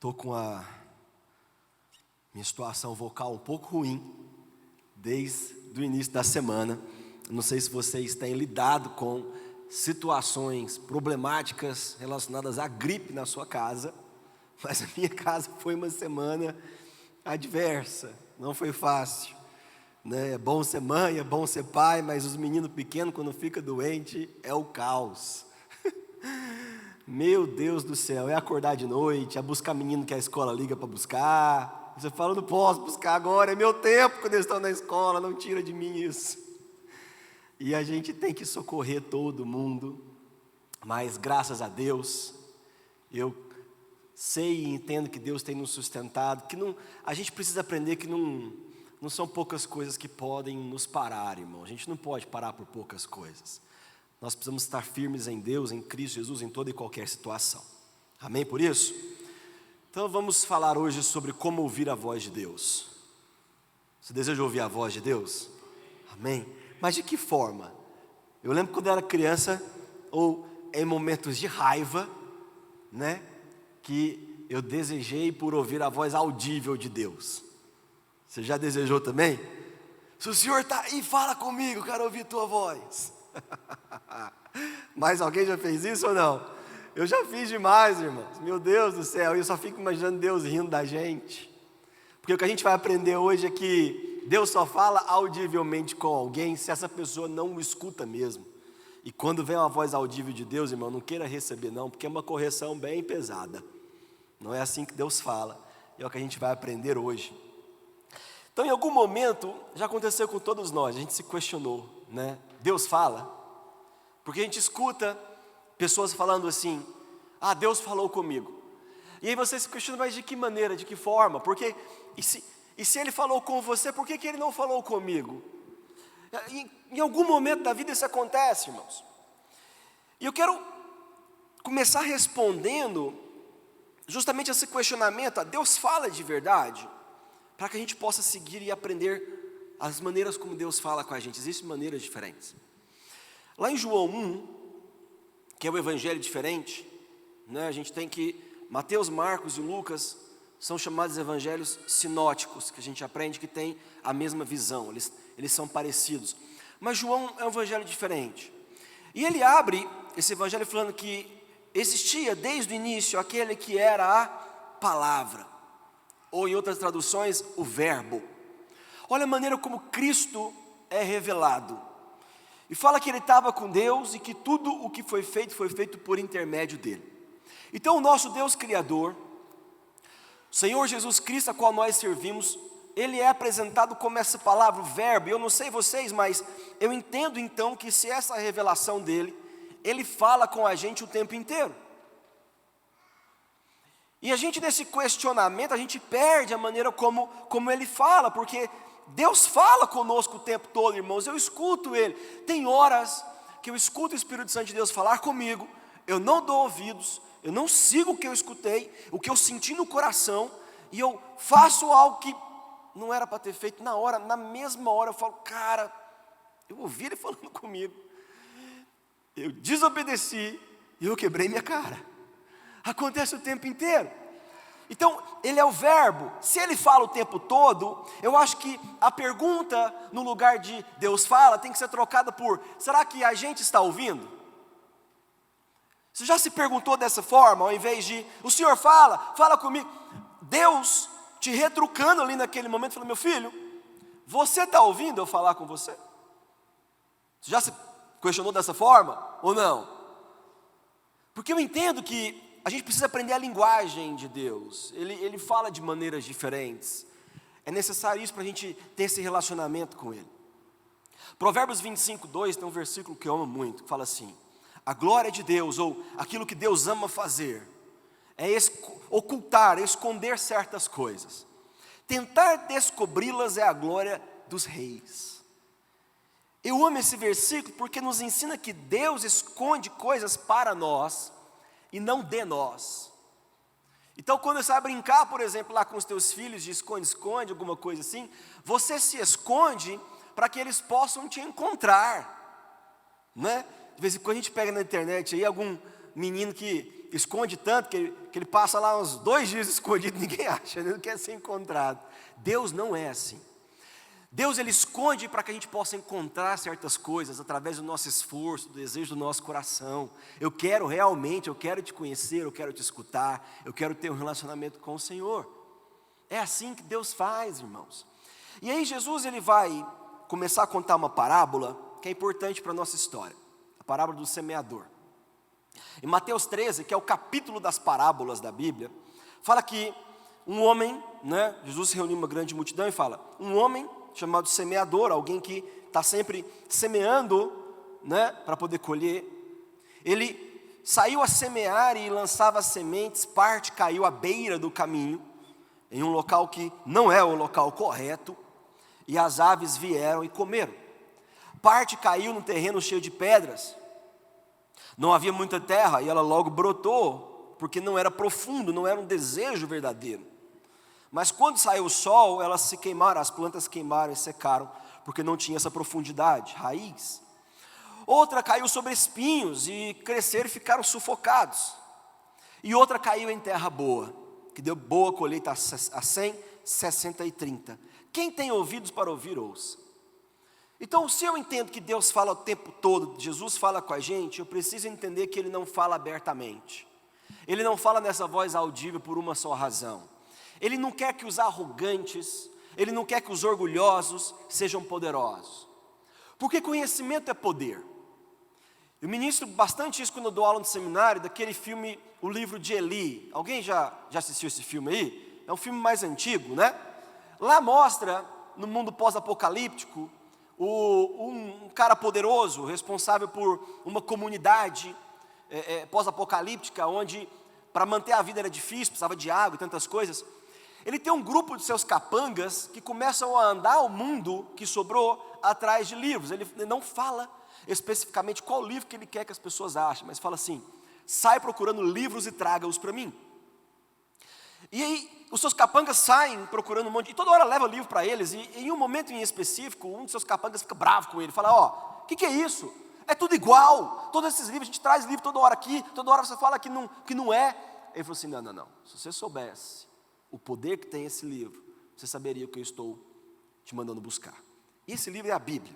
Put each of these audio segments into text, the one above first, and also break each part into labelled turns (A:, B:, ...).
A: Estou com a minha situação vocal um pouco ruim desde o início da semana. Não sei se vocês têm lidado com situações problemáticas relacionadas à gripe na sua casa, mas a minha casa foi uma semana adversa, não foi fácil, né? É bom ser mãe, é bom ser pai, mas os meninos pequenos, quando fica doente, é o caos. Meu Deus do céu, é acordar de noite, é buscar menino que a escola liga para buscar. Você fala, não posso buscar agora, é meu tempo quando eles estão na escola, não tira de mim isso. E a gente tem que socorrer todo mundo, mas graças a Deus, eu sei e entendo que Deus tem nos sustentado, que não, a gente precisa aprender que não são poucas coisas que podem nos parar, irmão. A gente não pode parar por poucas coisas. Nós precisamos estar firmes em Deus, em Cristo Jesus, em toda e qualquer situação. Amém por isso? Então vamos falar hoje sobre como ouvir a voz de Deus. Você deseja ouvir a voz de Deus? Amém? Mas de que forma? Eu lembro quando eu era criança, ou em momentos de raiva, né, que eu desejei por ouvir a voz audível de Deus. Você já desejou também? Se o Senhor está aí, fala comigo, eu quero ouvir tua voz. Mas alguém já fez isso ou não? Eu já fiz demais, irmãos. Meu Deus do céu, eu só fico imaginando Deus rindo da gente. Porque o que a gente vai aprender hoje é que Deus só fala audivelmente com alguém se essa pessoa não o escuta mesmo. E quando vem uma voz audível de Deus, irmão, não queira receber não, porque é uma correção bem pesada. Não é assim que Deus fala. É o que a gente vai aprender hoje. Então, em algum momento, já aconteceu com todos nós, a gente se questionou, né? Deus fala? Porque a gente escuta pessoas falando assim, Deus falou comigo. E aí você se questiona, mas de que maneira, de que forma? Porque, e se Ele falou com você, por que Ele não falou comigo? Em algum momento da vida isso acontece, irmãos. E eu quero começar respondendo justamente esse questionamento, Deus fala de verdade? Para que a gente possa seguir e aprender as maneiras como Deus fala com a gente. Existem maneiras diferentes. Lá em João 1, que é o evangelho diferente, né, a gente tem que Mateus, Marcos e Lucas são chamados evangelhos sinóticos, que a gente aprende que tem a mesma visão, eles são parecidos. Mas João é um evangelho diferente. E ele abre esse evangelho falando que existia desde o início aquele que era a palavra, ou em outras traduções, o verbo. Olha a maneira como Cristo é revelado. E fala que ele estava com Deus e que tudo o que foi feito por intermédio dele. Então o nosso Deus Criador, o Senhor Jesus Cristo, a qual nós servimos, ele é apresentado como essa palavra, o verbo. Eu não sei vocês, mas eu entendo então que se essa revelação dele, ele fala com a gente o tempo inteiro. E a gente nesse questionamento, a gente perde a maneira como ele fala, porque Deus fala conosco o tempo todo, irmãos, eu escuto Ele. Tem horas que eu escuto o Espírito Santo de Deus falar comigo, eu não dou ouvidos, eu não sigo o que eu escutei, o que eu senti no coração, e eu faço algo que não era para ter feito na hora, na mesma hora eu falo, cara, eu ouvi Ele falando comigo, eu desobedeci e eu quebrei minha cara. Acontece o tempo inteiro. Então, ele é o verbo. Se ele fala o tempo todo, eu acho que a pergunta no lugar de Deus fala tem que ser trocada por, será que a gente está ouvindo? Você já se perguntou dessa forma, ao invés de, o Senhor fala comigo. Deus te retrucando ali naquele momento, falando, meu filho, você está ouvindo eu falar com você? Você já se questionou dessa forma ou não? Porque eu entendo que a gente precisa aprender a linguagem de Deus. Ele fala de maneiras diferentes. É necessário isso para a gente ter esse relacionamento com Ele. Provérbios 25:2 tem um versículo que eu amo muito, que fala assim, a glória de Deus, ou aquilo que Deus ama fazer, é ocultar, esconder certas coisas. Tentar descobri-las é a glória dos reis. Eu amo esse versículo porque nos ensina que Deus esconde coisas para nós, e não de nós. Então quando você vai brincar, por exemplo, lá com os teus filhos de esconde-esconde, alguma coisa assim, você se esconde para que eles possam te encontrar, né? De vez em quando a gente pega na internet aí algum menino que esconde tanto que ele passa lá uns 2 dias escondido, ninguém acha, ele não quer ser encontrado. Deus não é assim. Deus, ele esconde para que a gente possa encontrar certas coisas através do nosso esforço, do desejo do nosso coração. Eu quero te conhecer, eu quero te escutar, eu quero ter um relacionamento com o Senhor. É assim que Deus faz, irmãos. E aí Jesus, ele vai começar a contar uma parábola que é importante para a nossa história. A parábola do semeador. Em Mateus 13, que é o capítulo das parábolas da Bíblia, fala que um homem, né, Jesus se reuniu uma grande multidão e fala, um homem chamado semeador, alguém que está sempre semeando, né, para poder colher, ele saiu a semear e lançava sementes, parte caiu à beira do caminho, em um local que não é o local correto, e as aves vieram e comeram. Parte caiu no terreno cheio de pedras, não havia muita terra e ela logo brotou, porque não era profundo, não era um desejo verdadeiro. Mas quando saiu o sol, elas se queimaram, as plantas queimaram e secaram, porque não tinha essa profundidade, raiz. Outra caiu sobre espinhos e cresceram e ficaram sufocados. E outra caiu em terra boa, que deu boa colheita a 100, 60 e 30. Quem tem ouvidos para ouvir, ouça. Então, se eu entendo que Deus fala o tempo todo, Jesus fala com a gente, eu preciso entender que Ele não fala abertamente. Ele não fala nessa voz audível por uma só razão. Ele não quer que os arrogantes, Ele não quer que os orgulhosos sejam poderosos. Porque conhecimento é poder. Eu ministro bastante isso quando eu dou aula no seminário, daquele filme, O Livro de Eli. Alguém já assistiu esse filme aí? É um filme mais antigo, né? Lá mostra, no mundo pós-apocalíptico, um cara poderoso, responsável por uma comunidade pós-apocalíptica, onde para manter a vida era difícil, precisava de água e tantas coisas. Ele tem um grupo de seus capangas que começam a andar o mundo que sobrou atrás de livros. Ele não fala especificamente qual livro que ele quer que as pessoas achem, mas fala assim, sai procurando livros e traga-os para mim. E aí os seus capangas saem procurando um monte, e toda hora leva livro para eles, e em um momento em específico, um dos seus capangas fica bravo com ele, fala, ó, o que é isso? É tudo igual, todos esses livros, a gente traz livro toda hora aqui, toda hora você fala que não é. Ele falou assim, não, se você soubesse o poder que tem esse livro, você saberia o que eu estou te mandando buscar. E esse livro é a Bíblia.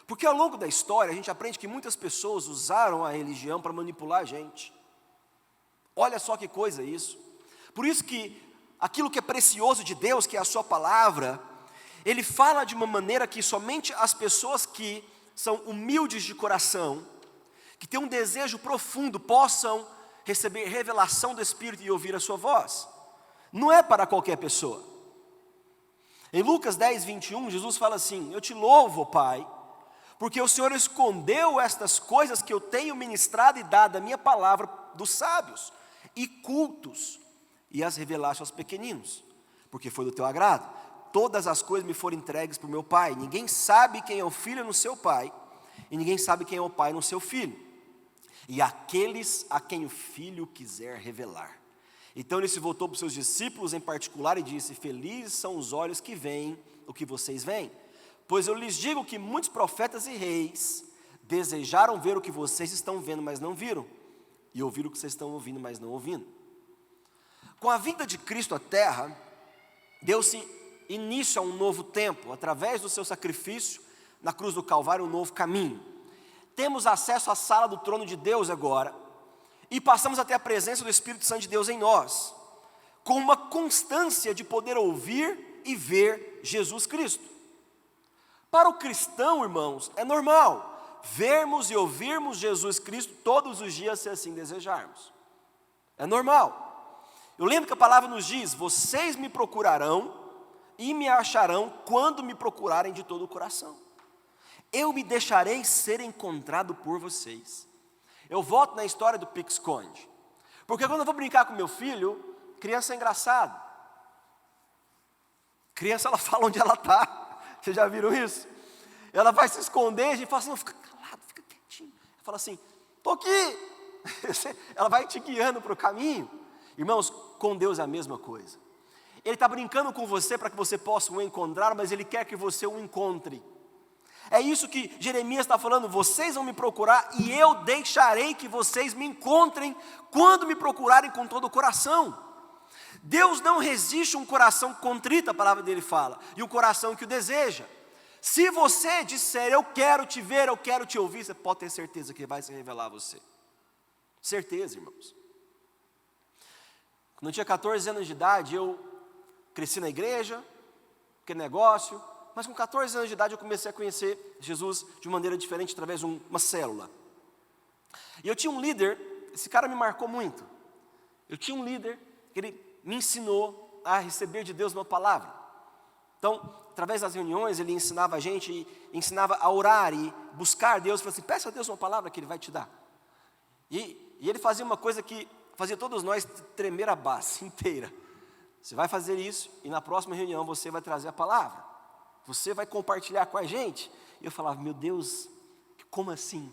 A: Porque ao longo da história, a gente aprende que muitas pessoas usaram a religião para manipular a gente. Olha só que coisa isso. Por isso que aquilo que é precioso de Deus, que é a sua palavra, Ele fala de uma maneira que somente as pessoas que são humildes de coração, que têm um desejo profundo, possam receber revelação do Espírito e ouvir a sua voz. Não é para qualquer pessoa. Em Lucas 10, 21, Jesus fala assim, eu te louvo, Pai, porque o Senhor escondeu estas coisas que eu tenho ministrado e dado a minha palavra dos sábios e cultos, e as revelaste aos pequeninos, porque foi do teu agrado. Todas as coisas me foram entregues por meu Pai. Ninguém sabe quem é o Filho no seu Pai, e ninguém sabe quem é o Pai no seu Filho, e aqueles a quem o Filho quiser revelar. Então ele se voltou para os seus discípulos em particular e disse, felizes são os olhos que veem o que vocês veem, pois eu lhes digo que muitos profetas e reis desejaram ver o que vocês estão vendo, mas não viram, e ouvir o que vocês estão ouvindo, mas não ouvindo. Com a vinda de Cristo à terra, deu-se início a um novo tempo, através do seu sacrifício na cruz do Calvário, um novo caminho. Temos acesso à sala do trono de Deus agora, e passamos a ter a presença do Espírito Santo de Deus em nós, com uma constância de poder ouvir e ver Jesus Cristo. Para o cristão, irmãos, é normal vermos e ouvirmos Jesus Cristo todos os dias, se assim desejarmos. É normal. Eu lembro que a palavra nos diz, vocês me procurarão e me acharão quando me procurarem de todo o coração. Eu me deixarei ser encontrado por vocês. Eu volto na história do pique-esconde. Porque quando eu vou brincar com meu filho, criança é engraçado. Criança, ela fala onde ela está. Vocês já viram isso? Ela vai se esconder, a gente fala assim, não, fica calado, fica quietinho. Ela fala assim, estou aqui. Ela vai te guiando para o caminho. Irmãos, com Deus é a mesma coisa. Ele está brincando com você para que você possa o encontrar, mas Ele quer que você o encontre. É isso que Jeremias está falando, vocês vão me procurar e eu deixarei que vocês me encontrem quando me procurarem com todo o coração. Deus não resiste a um coração contrito, a palavra dele fala, e um coração que o deseja. Se você disser, eu quero te ver, eu quero te ouvir, você pode ter certeza que ele vai se revelar a você. Certeza, irmãos. Quando eu tinha 14 anos de idade, eu cresci na igreja, aquele negócio, mas com 14 anos de idade eu comecei a conhecer Jesus de maneira diferente, através de uma célula. E eu tinha um líder, esse cara me marcou muito. Eu tinha um líder que ele me ensinou a receber de Deus uma palavra. Então, através das reuniões, ele ensinava a gente, ensinava a orar e buscar Deus. Falou assim, peça a Deus uma palavra que Ele vai te dar. E ele fazia uma coisa que fazia todos nós tremer a base inteira. Você vai fazer isso e na próxima reunião você vai trazer a palavra. Você vai compartilhar com a gente. E eu falava, meu Deus, como assim?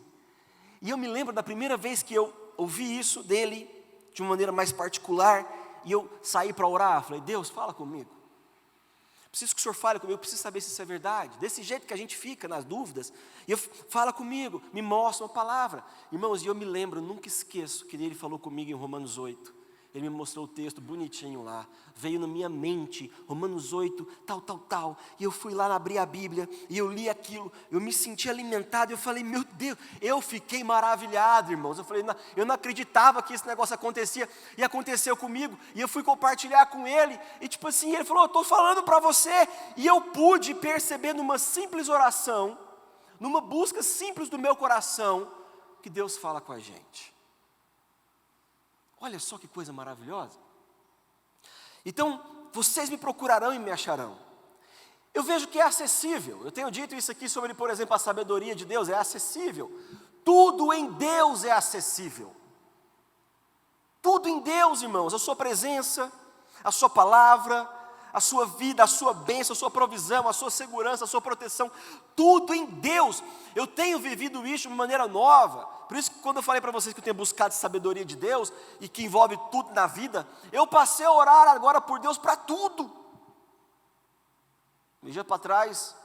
A: E eu me lembro da primeira vez que eu ouvi isso dele, de uma maneira mais particular, e eu saí para orar. Falei, Deus, fala comigo. Preciso que o Senhor fale comigo, eu preciso saber se isso é verdade. Desse jeito que a gente fica nas dúvidas. E eu, fala comigo, me mostra uma palavra. Irmãos, e eu me lembro, nunca esqueço que ele falou comigo em Romanos 8. Ele me mostrou o texto bonitinho lá. Veio na minha mente, Romanos 8, tal. E eu fui lá, abri a Bíblia, e eu li aquilo. Eu me senti alimentado, eu falei, meu Deus. Eu fiquei maravilhado, irmãos. Eu falei, eu não acreditava que esse negócio acontecia. E aconteceu comigo. E eu fui compartilhar com ele. E tipo assim, ele falou, eu estou falando para você. E eu pude perceber numa simples oração, numa busca simples do meu coração, que Deus fala com a gente. Olha só que coisa maravilhosa. Então, vocês me procurarão e me acharão. Eu vejo que é acessível. Eu tenho dito isso aqui sobre, por exemplo, a sabedoria de Deus. É acessível. Tudo em Deus é acessível. Tudo em Deus, irmãos. A sua presença, a sua palavra, a sua vida, a sua bênção, a sua provisão, a sua segurança, a sua proteção. Tudo em Deus. Eu tenho vivido isso de maneira nova. Por isso que quando eu falei para vocês que eu tenho buscado sabedoria de Deus, e que envolve tudo na vida, eu passei a orar agora por Deus para tudo. Um dia para trás,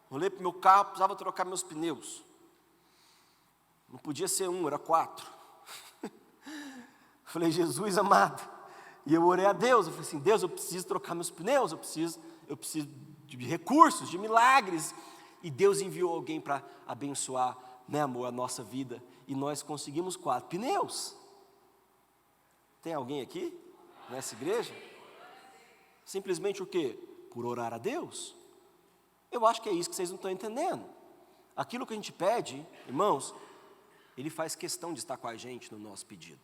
A: olhei para o meu carro, precisava trocar meus pneus. Não podia ser um, era 4. Falei, Jesus amado. E eu orei a Deus, eu falei assim, Deus, eu preciso trocar meus pneus, eu preciso de recursos, de milagres. E Deus enviou alguém para abençoar, né, amor, a nossa vida. E nós conseguimos 4 pneus. Tem alguém aqui, nessa igreja? Simplesmente o quê? Por orar a Deus. Eu acho que é isso que vocês não estão entendendo. Aquilo que a gente pede, irmãos, Ele faz questão de estar com a gente no nosso pedido.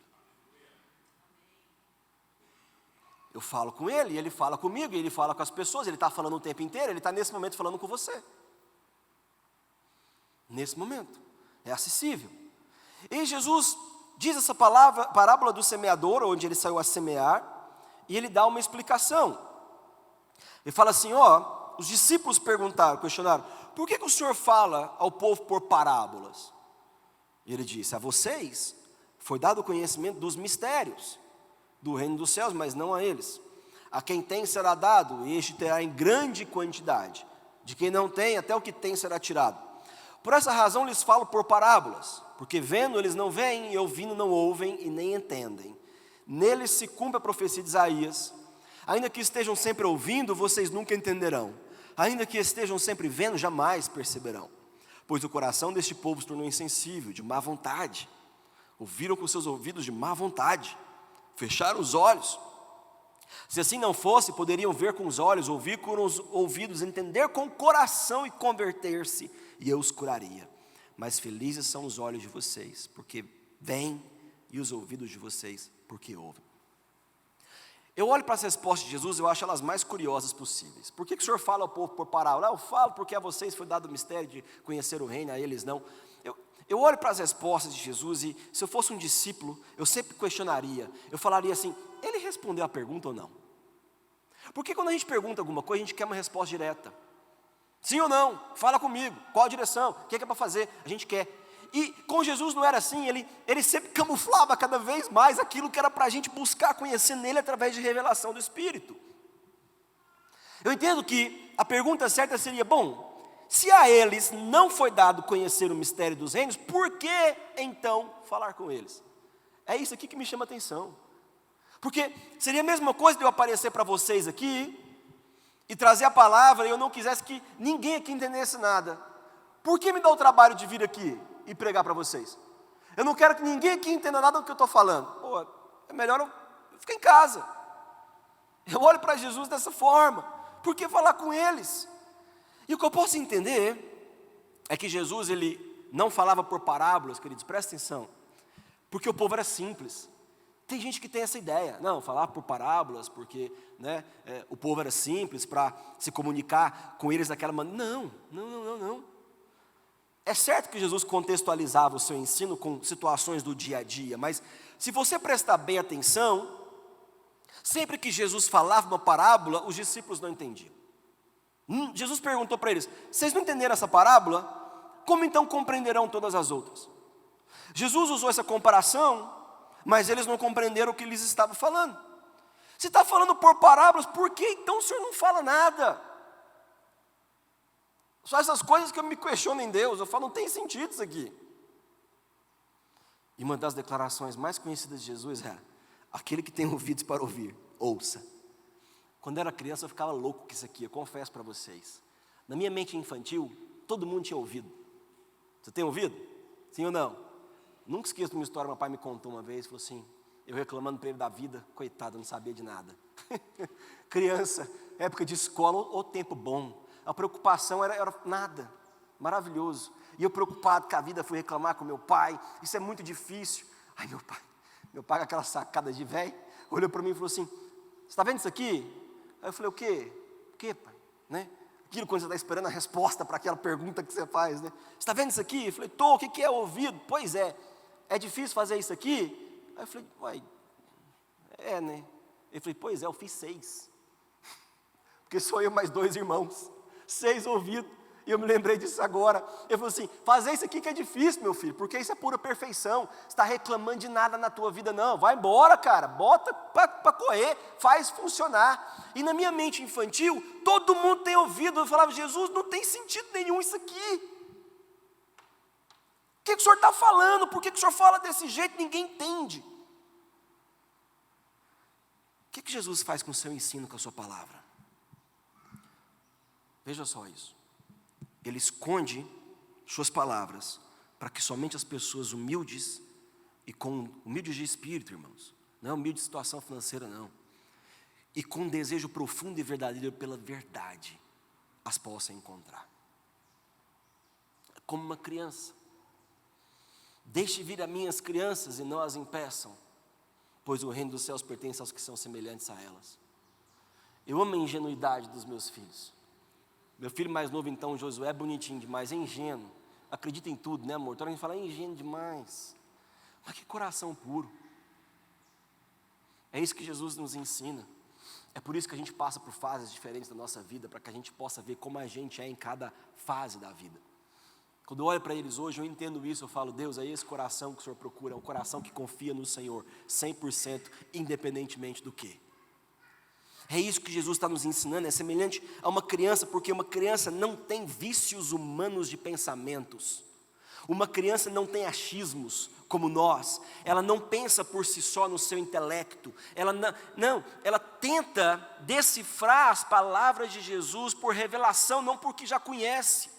A: Eu falo com Ele, Ele fala comigo, Ele fala com as pessoas, Ele está falando o tempo inteiro, Ele está nesse momento falando com você. Nesse momento, é acessível. E Jesus diz essa parábola do semeador, onde ele saiu a semear, e ele dá uma explicação. Ele fala assim, os discípulos questionaram, por que o Senhor fala ao povo por parábolas? E ele disse, a vocês foi dado o conhecimento dos mistérios do reino dos céus, mas não a eles. A quem tem será dado, e este terá em grande quantidade. De quem não tem, até o que tem será tirado. Por essa razão lhes falo por parábolas, porque vendo eles não veem, e ouvindo não ouvem e nem entendem. Neles se cumpre a profecia de Isaías, ainda que estejam sempre ouvindo, vocês nunca entenderão. Ainda que estejam sempre vendo, jamais perceberão. Pois o coração deste povo se tornou insensível, de má vontade. Ouviram com seus ouvidos de má vontade, fecharam os olhos. Se assim não fosse, poderiam ver com os olhos, ouvir com os ouvidos, entender com o coração e converter-se, e eu os curaria. Mas felizes são os olhos de vocês, porque veem, e os ouvidos de vocês, porque ouvem. Eu olho para as respostas de Jesus, eu acho elas mais curiosas possíveis. Por que o Senhor fala ao povo por parábola? Eu falo porque a vocês foi dado o mistério de conhecer o reino, a eles não. Eu olho para as respostas de Jesus e, se eu fosse um discípulo, eu sempre questionaria. Eu falaria assim, ele respondeu a pergunta ou não? Porque quando a gente pergunta alguma coisa, a gente quer uma resposta direta. Sim ou não? Fala comigo. Qual a direção? O que é para fazer? A gente quer. E com Jesus não era assim, ele sempre camuflava cada vez mais aquilo que era para a gente buscar conhecer nele através de revelação do Espírito. Eu entendo que a pergunta certa seria, bom, se a eles não foi dado conhecer o mistério dos reinos, por que então falar com eles? É isso aqui que me chama a atenção. Porque seria a mesma coisa de eu aparecer para vocês aqui e trazer a palavra e eu não quisesse que ninguém aqui entendesse nada. Por que me dá o trabalho de vir aqui e pregar para vocês? Eu não quero que ninguém aqui entenda nada do que eu estou falando. Pô, é melhor eu ficar em casa. Eu olho para Jesus dessa forma. Por que falar com eles? E o que eu posso entender é que Jesus, ele não falava por parábolas, queridos, presta atenção, porque o povo era simples. Tem gente que tem essa ideia, não, falar por parábolas, porque o povo era simples para se comunicar com eles daquela maneira. Não. É certo que Jesus contextualizava o seu ensino com situações do dia a dia, mas se você prestar bem atenção, sempre que Jesus falava uma parábola, os discípulos não entendiam. Jesus perguntou para eles, vocês não entenderam essa parábola? Como então compreenderão todas as outras? Jesus usou essa comparação, mas eles não compreenderam o que lhes estava falando. Se está falando por parábolas, por que então o Senhor não fala nada? Só essas coisas que eu me questiono em Deus, eu falo, não tem sentido isso aqui. E uma das declarações mais conhecidas de Jesus era, aquele que tem ouvidos para ouvir, ouça. Quando eu era criança eu ficava louco com isso aqui, eu confesso para vocês. Na minha mente infantil, todo mundo tinha ouvido. Você tem ouvido? Sim ou não? Nunca esqueço de uma história, meu pai me contou uma vez, falou assim, eu reclamando para ele da vida, coitado, eu não sabia de nada. Criança, época de escola, ou tempo bom. A preocupação era nada, maravilhoso. E eu preocupado com a vida, fui reclamar com meu pai, isso é muito difícil. Ai, meu pai com aquela sacada de velho, olhou para mim e falou assim, você está vendo isso aqui? Aí eu falei, o quê? O quê, pai? Aquilo quando você está esperando a resposta para aquela pergunta que você faz, Você está vendo isso aqui? Eu falei, o que é ouvido? Pois é difícil fazer isso aqui? Aí eu falei, uai, Eu falei, pois é, eu fiz 6. Porque sou eu mais 2 irmãos, 6 ouvidos, e eu me lembrei disso agora. Eu falei assim, fazer isso aqui que é difícil, meu filho, porque isso é pura perfeição, você está reclamando de nada na tua vida não, vai embora cara, bota para correr, faz funcionar. E na minha mente infantil, todo mundo tem ouvido, eu falava, Jesus, não tem sentido nenhum isso aqui. O que o senhor está falando? Por que o senhor fala desse jeito? Ninguém entende. O que Jesus faz com o seu ensino, com a sua palavra? Veja só isso. Ele esconde suas palavras para que somente as pessoas humildes e humildes de espírito, irmãos, não é humilde de situação financeira não, e com desejo profundo e verdadeiro pela verdade, as possam encontrar. Como uma criança, deixe vir a minhas crianças e não as impeçam, pois o reino dos céus pertence aos que são semelhantes a elas. Eu amo a ingenuidade dos meus filhos. Meu filho mais novo, então, Josué, é bonitinho demais, é ingênuo. Acredita em tudo, né, amor? Então a gente fala, é ingênuo demais. Mas que coração puro. É isso que Jesus nos ensina. É por isso que a gente passa por fases diferentes da nossa vida, para que a gente possa ver como a gente é em cada fase da vida. Quando eu olho para eles hoje, eu entendo isso, eu falo, Deus, é esse coração que o Senhor procura, é um coração que confia no Senhor, 100%, independentemente do quê? É isso que Jesus está nos ensinando, é semelhante a uma criança, porque uma criança não tem vícios humanos de pensamentos. Uma criança não tem achismos como nós, ela não pensa por si só no seu intelecto, ela tenta decifrar as palavras de Jesus por revelação, não porque já conhece.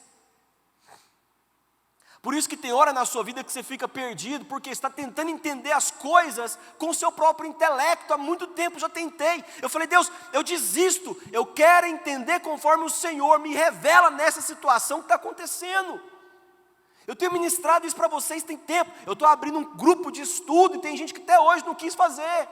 A: Por isso que tem hora na sua vida que você fica perdido, porque está tentando entender as coisas com o seu próprio intelecto. Há muito tempo já tentei. Eu falei, Deus, eu desisto, eu quero entender conforme o Senhor me revela nessa situação que está acontecendo. Eu tenho ministrado isso para vocês tem tempo. Eu estou abrindo um grupo de estudo e tem gente que até hoje não quis fazer.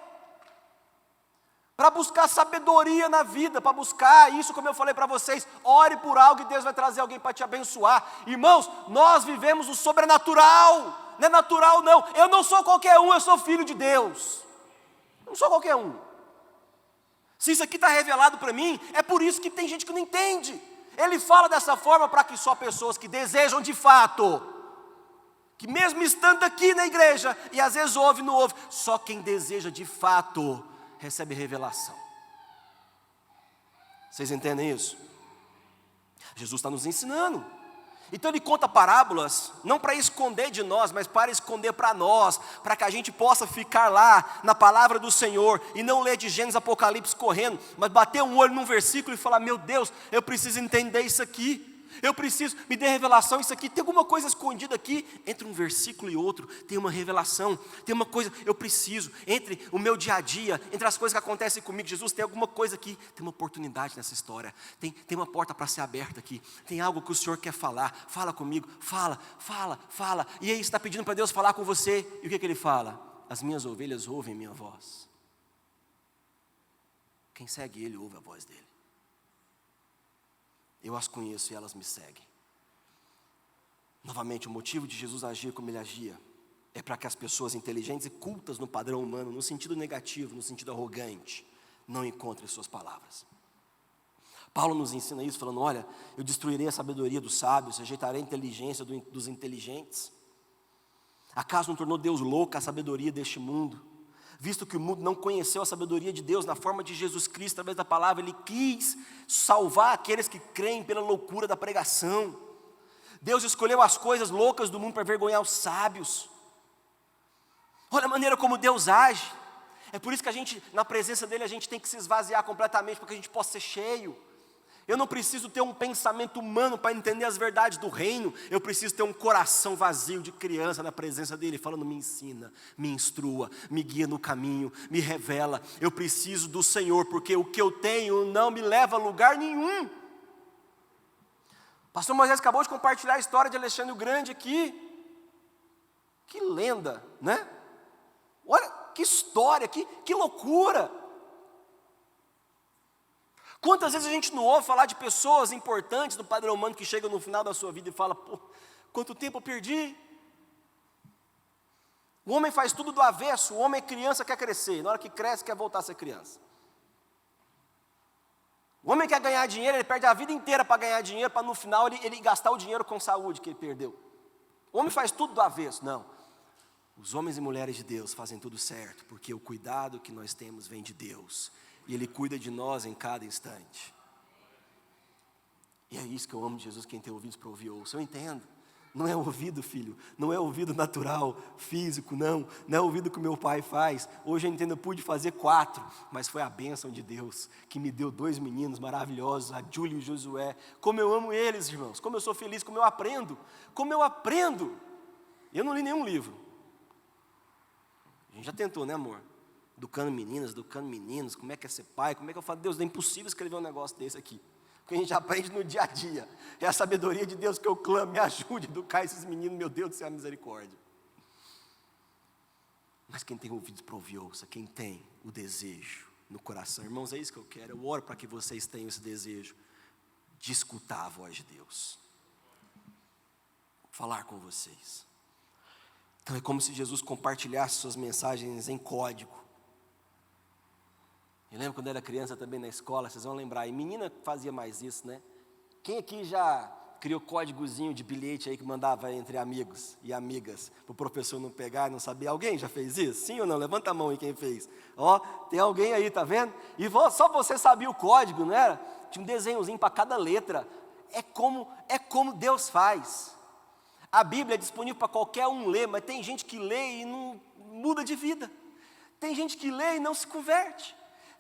A: Para buscar sabedoria na vida, para buscar isso, como eu falei para vocês, ore por algo e Deus vai trazer alguém para te abençoar. Irmãos, nós vivemos o sobrenatural, não é natural não. Eu não sou qualquer um, eu sou filho de Deus. Eu não sou qualquer um. Se isso aqui está revelado para mim, é por isso que tem gente que não entende. Ele fala dessa forma para que só pessoas que desejam de fato, que mesmo estando aqui na igreja, e às vezes ouve, não ouve, só quem deseja de fato, recebe revelação. Vocês entendem isso? Jesus está nos ensinando. Então ele conta parábolas, não para esconder de nós, mas para esconder para nós, para que a gente possa ficar lá na palavra do Senhor, e não ler de Gênesis, Apocalipse correndo, mas bater um olho num versículo e falar: meu Deus, eu preciso entender isso aqui, eu preciso, me dê revelação, isso aqui, tem alguma coisa escondida aqui, entre um versículo e outro, tem uma revelação, tem uma coisa, eu preciso, entre o meu dia a dia, entre as coisas que acontecem comigo, Jesus, tem alguma coisa aqui, tem uma oportunidade nessa história, tem uma porta para ser aberta aqui, tem algo que o Senhor quer falar, fala comigo, fala, e aí você está pedindo para Deus falar com você, e o que Ele fala? As minhas ovelhas ouvem minha voz, quem segue Ele ouve a voz dEle. Eu as conheço e elas me seguem. Novamente, o motivo de Jesus agir como Ele agia é para que as pessoas inteligentes e cultas no padrão humano, no sentido negativo, no sentido arrogante, não encontrem suas palavras. Paulo nos ensina isso falando: olha, eu destruirei a sabedoria dos sábios, rejeitarei a inteligência dos inteligentes. Acaso não tornou Deus louca a sabedoria deste mundo? Visto que o mundo não conheceu a sabedoria de Deus na forma de Jesus Cristo, através da palavra, Ele quis salvar aqueles que creem pela loucura da pregação. Deus escolheu as coisas loucas do mundo para envergonhar os sábios. Olha a maneira como Deus age. É por isso que a gente, na presença dEle, a gente tem que se esvaziar completamente, para que a gente possa ser cheio. Eu não preciso ter um pensamento humano para entender as verdades do reino. Eu preciso ter um coração vazio de criança na presença dEle, falando: me ensina, me instrua, me guia no caminho, me revela. Eu preciso do Senhor, porque o que eu tenho não me leva a lugar nenhum. Pastor Moisés acabou de compartilhar a história de Alexandre o Grande aqui. Que lenda, né? Olha, que história, que loucura. Quantas vezes a gente não ouve falar de pessoas importantes do padrão humano que chegam no final da sua vida e fala: pô, quanto tempo eu perdi. O homem faz tudo do avesso, o homem é criança, quer crescer, na hora que cresce quer voltar a ser criança. O homem quer ganhar dinheiro, ele perde a vida inteira para ganhar dinheiro, para no final ele gastar o dinheiro com saúde que ele perdeu. O homem faz tudo do avesso, não. Os homens e mulheres de Deus fazem tudo certo, porque o cuidado que nós temos vem de Deus. E Ele cuida de nós em cada instante. E é isso que eu amo de Jesus. Quem tem ouvidos para ouvir, ouça. Eu entendo. Não é ouvido, filho. Não é ouvido natural, físico, não. Não é ouvido que o meu pai faz. Hoje eu entendo, eu pude fazer 4. Mas foi a bênção de Deus que me deu 2 meninos maravilhosos, a Júlia e o Josué. Como eu amo eles, irmãos. Como eu sou feliz, como eu aprendo. Como eu aprendo. Eu não li nenhum livro. A gente já tentou, né, amor? Educando meninos, como é que é ser pai, como é que eu falo: Deus, é impossível escrever um negócio desse aqui, porque a gente aprende no dia a dia, é a sabedoria de Deus que eu clamo: me ajude a educar esses meninos, meu Deus do céu, misericórdia. Mas quem tem ouvidos para ouvir, ouça. Quem tem o desejo no coração, irmãos, é isso que eu quero, eu oro para que vocês tenham esse desejo de escutar a voz de Deus, falar com vocês. Então é como se Jesus compartilhasse suas mensagens em código. Eu lembro quando eu era criança também na escola, vocês vão lembrar, e menina fazia mais isso, né? Quem aqui já criou códigozinho de bilhete aí que mandava entre amigos e amigas, para o professor não pegar e não saber? Alguém já fez isso? Sim ou não? Levanta a mão aí quem fez. Ó, tem alguém aí, tá vendo? E só você sabia o código, não era? Tinha um desenhozinho para cada letra. É como Deus faz. A Bíblia é disponível para qualquer um ler, mas tem gente que lê e não muda de vida. Tem gente que lê e não se converte.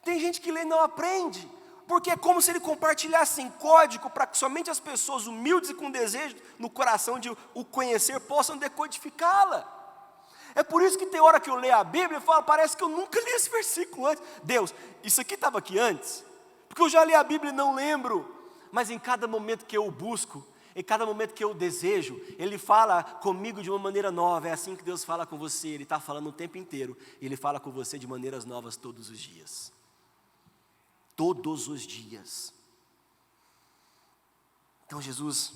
A: Tem gente que lê e não aprende, porque é como se ele compartilhasse em código para que somente as pessoas humildes e com desejo no coração de o conhecer possam decodificá-la. É por isso que tem hora que eu leio a Bíblia e falo: parece que eu nunca li esse versículo antes. Deus, isso aqui estava aqui antes? Porque eu já li a Bíblia e não lembro. Mas em cada momento que eu o busco, em cada momento que eu o desejo, Ele fala comigo de uma maneira nova. É assim que Deus fala com você, Ele está falando o tempo inteiro. Ele fala com você de maneiras novas todos os dias. Todos os dias. Então Jesus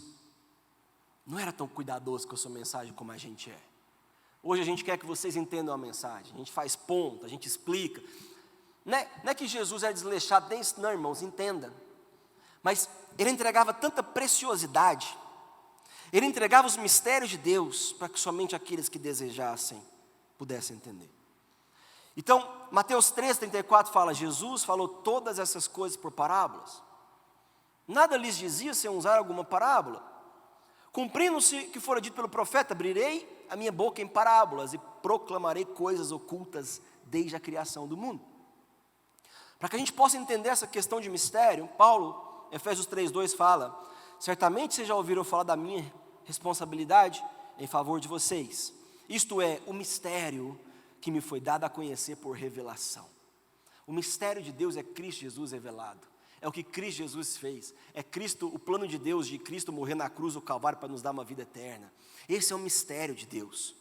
A: não era tão cuidadoso com a sua mensagem como a gente é. Hoje a gente quer que vocês entendam a mensagem, a gente faz ponto, a gente explica. Não é que Jesus era desleixado, nem isso não, irmãos, entenda. Mas Ele entregava tanta preciosidade, Ele entregava os mistérios de Deus, para que somente aqueles que desejassem pudessem entender. Então, Mateus 3,34 fala: Jesus falou todas essas coisas por parábolas. Nada lhes dizia sem usar alguma parábola. Cumprindo-se que fora dito pelo profeta: abrirei a minha boca em parábolas e proclamarei coisas ocultas desde a criação do mundo. Para que a gente possa entender essa questão de mistério, Paulo, Efésios 3:2 fala: certamente vocês já ouviram falar da minha responsabilidade em favor de vocês. Isto é, o mistério que me foi dado a conhecer por revelação. O mistério de Deus é Cristo Jesus revelado. É o que Cristo Jesus fez. É Cristo, o plano de Deus de Cristo morrer na cruz do Calvário para nos dar uma vida eterna. Esse é o mistério de Deus.